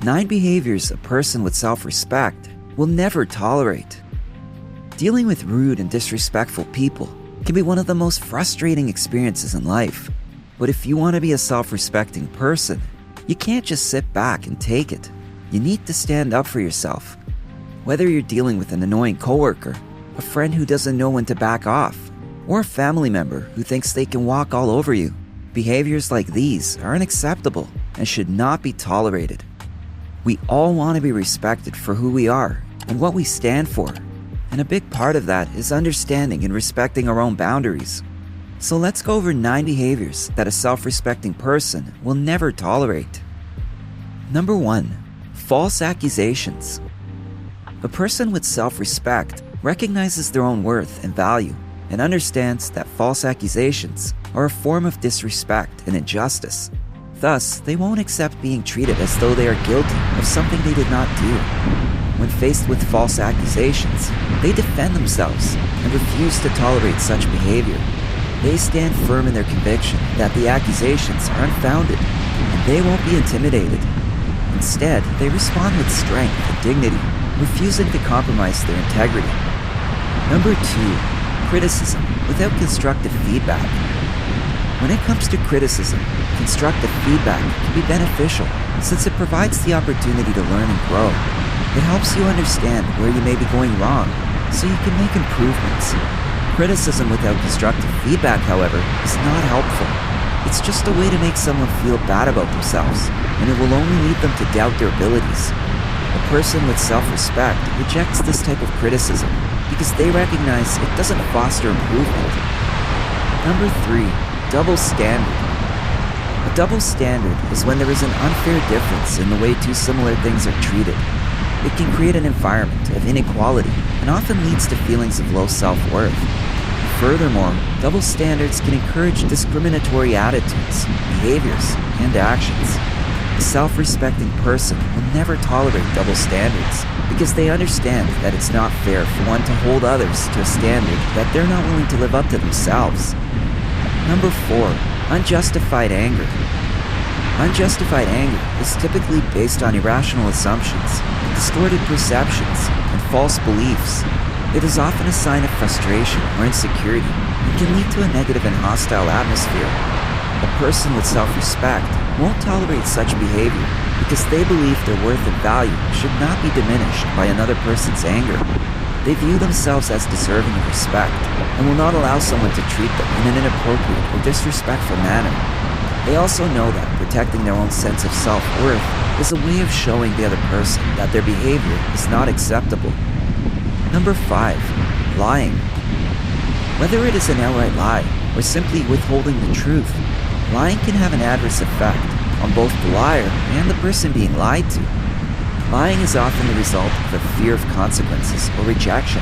9 behaviors a person with self-respect will never tolerate. Dealing with rude and disrespectful people can be one of the most frustrating experiences in life. But if you want to be a self-respecting person, you can't just sit back and take it. You need to stand up for yourself. Whether you're dealing with an annoying coworker, a friend who doesn't know when to back off, or a family member who thinks they can walk all over you, behaviors like these are unacceptable and should not be tolerated. We all want to be respected for who we are and what we stand for, and a big part of that is understanding and respecting our own boundaries. So let's go over 9 behaviors that a self-respecting person will never tolerate. Number 1. False accusations. A person with self-respect recognizes their own worth and value and understands that false accusations are a form of disrespect and injustice. Thus, they won't accept being treated as though they are guilty of something they did not do. When faced with false accusations, they defend themselves and refuse to tolerate such behavior. They stand firm in their conviction that the accusations are unfounded and they won't be intimidated. Instead, they respond with strength and dignity, refusing to compromise their integrity. Number 2. Criticism without constructive feedback. When it comes to criticism, constructive feedback can be beneficial since it provides the opportunity to learn and grow. It helps you understand where you may be going wrong so you can make improvements. Criticism without constructive feedback, however, is not helpful. It's just a way to make someone feel bad about themselves, and it will only lead them to doubt their abilities. A person with self-respect rejects this type of criticism because they recognize it doesn't foster improvement. Number 3. Double standard. A double standard is when there is an unfair difference in the way two similar things are treated. It can create an environment of inequality and often leads to feelings of low self-worth. Furthermore, double standards can encourage discriminatory attitudes, behaviors, and actions. A self-respecting person will never tolerate double standards because they understand that it's not fair for one to hold others to a standard that they're not willing to live up to themselves. Number 4. Unjustified anger. Unjustified anger is typically based on irrational assumptions, distorted perceptions, and false beliefs. It is often a sign of frustration or insecurity and can lead to a negative and hostile atmosphere. A person with self-respect won't tolerate such behavior because they believe their worth and value should not be diminished by another person's anger. They view themselves as deserving of respect and will not allow someone to treat them in an inappropriate or disrespectful manner. They also know that protecting their own sense of self-worth is a way of showing the other person that their behavior is not acceptable. Number 5. Lying. Whether it is an outright lie or simply withholding the truth, lying can have an adverse effect on both the liar and the person being lied to. Lying is often the result of a fear of consequences or rejection.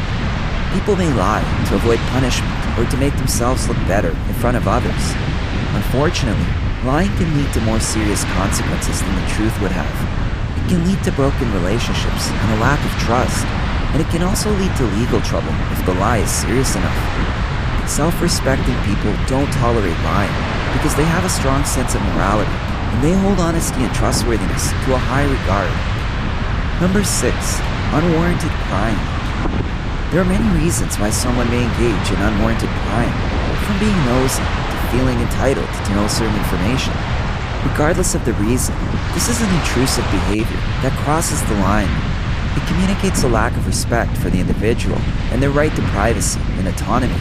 People may lie to avoid punishment or to make themselves look better in front of others. Unfortunately, lying can lead to more serious consequences than the truth would have. It can lead to broken relationships and a lack of trust, and it can also lead to legal trouble if the lie is serious enough. Self-respecting people don't tolerate lying because they have a strong sense of morality, and they hold honesty and trustworthiness to a high regard. Number 6. Unwarranted prying. There are many reasons why someone may engage in unwarranted prying, from being nosy to feeling entitled to know certain information. Regardless of the reason, this is an intrusive behavior that crosses the line. It communicates a lack of respect for the individual and their right to privacy and autonomy.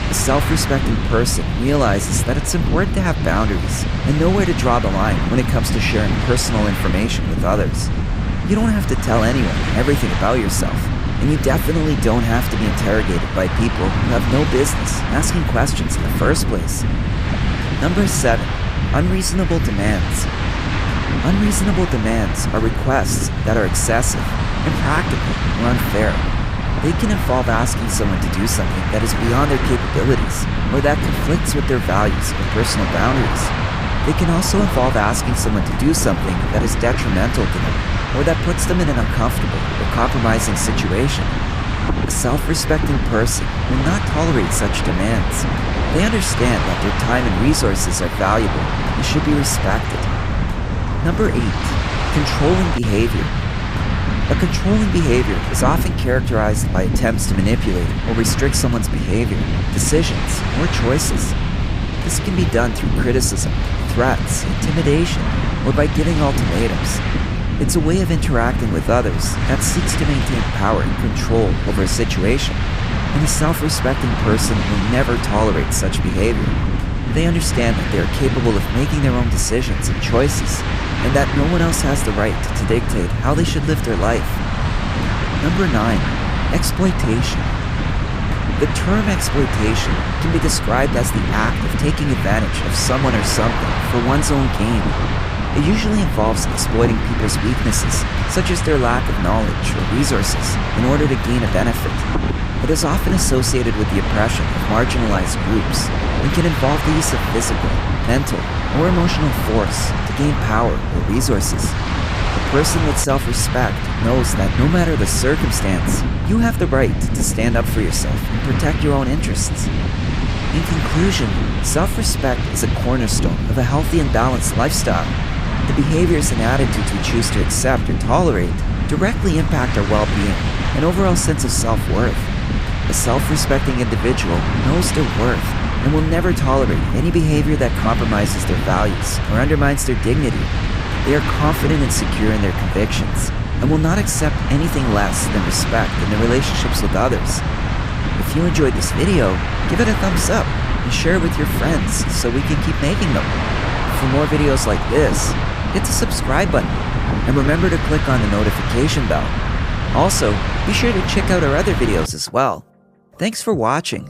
A self-respecting person realizes that it's important to have boundaries and know where to draw the line when it comes to sharing personal information with others. You don't have to tell anyone everything about yourself, and you definitely don't have to be interrogated by people who have no business asking questions in the first place. Number 7. Unreasonable demands. Unreasonable demands are requests that are excessive, impractical, or unfair. They can involve asking someone to do something that is beyond their capabilities or that conflicts with their values or personal boundaries. They can also involve asking someone to do something that is detrimental to them or that puts them in an uncomfortable or compromising situation. A self-respecting person will not tolerate such demands. They understand that their time and resources are valuable and should be respected. Number 8. Controlling behavior. A controlling behavior is often characterized by attempts to manipulate or restrict someone's behavior, decisions, or choices. This can be done through criticism, threats, intimidation, or by giving ultimatums. It's a way of interacting with others that seeks to maintain power and control over a situation, and a self-respecting person will never tolerate such behavior. They understand that they are capable of making their own decisions and choices, and that no one else has the right to dictate how they should live their life. Number 9. Exploitation. The term exploitation can be described as the act of taking advantage of someone or something for one's own gain. It usually involves exploiting people's weaknesses, such as their lack of knowledge or resources, in order to gain a benefit. It is often associated with the oppression of marginalized groups and can involve the use of physical, mental, or emotional force to gain power or resources. A person with self-respect knows that no matter the circumstance, you have the right to stand up for yourself and protect your own interests. In conclusion, self-respect is a cornerstone of a healthy and balanced lifestyle. The behaviors and attitudes we choose to accept or tolerate directly impact our well-being and overall sense of self-worth. A self-respecting individual knows their worth and will never tolerate any behavior that compromises their values or undermines their dignity. They are confident and secure in their convictions and will not accept anything less than respect in their relationships with others. If you enjoyed this video, give it a thumbs up and share it with your friends so we can keep making them. For more videos like this, hit the subscribe button and remember to click on the notification bell. Also, be sure to check out our other videos as well. Thanks for watching.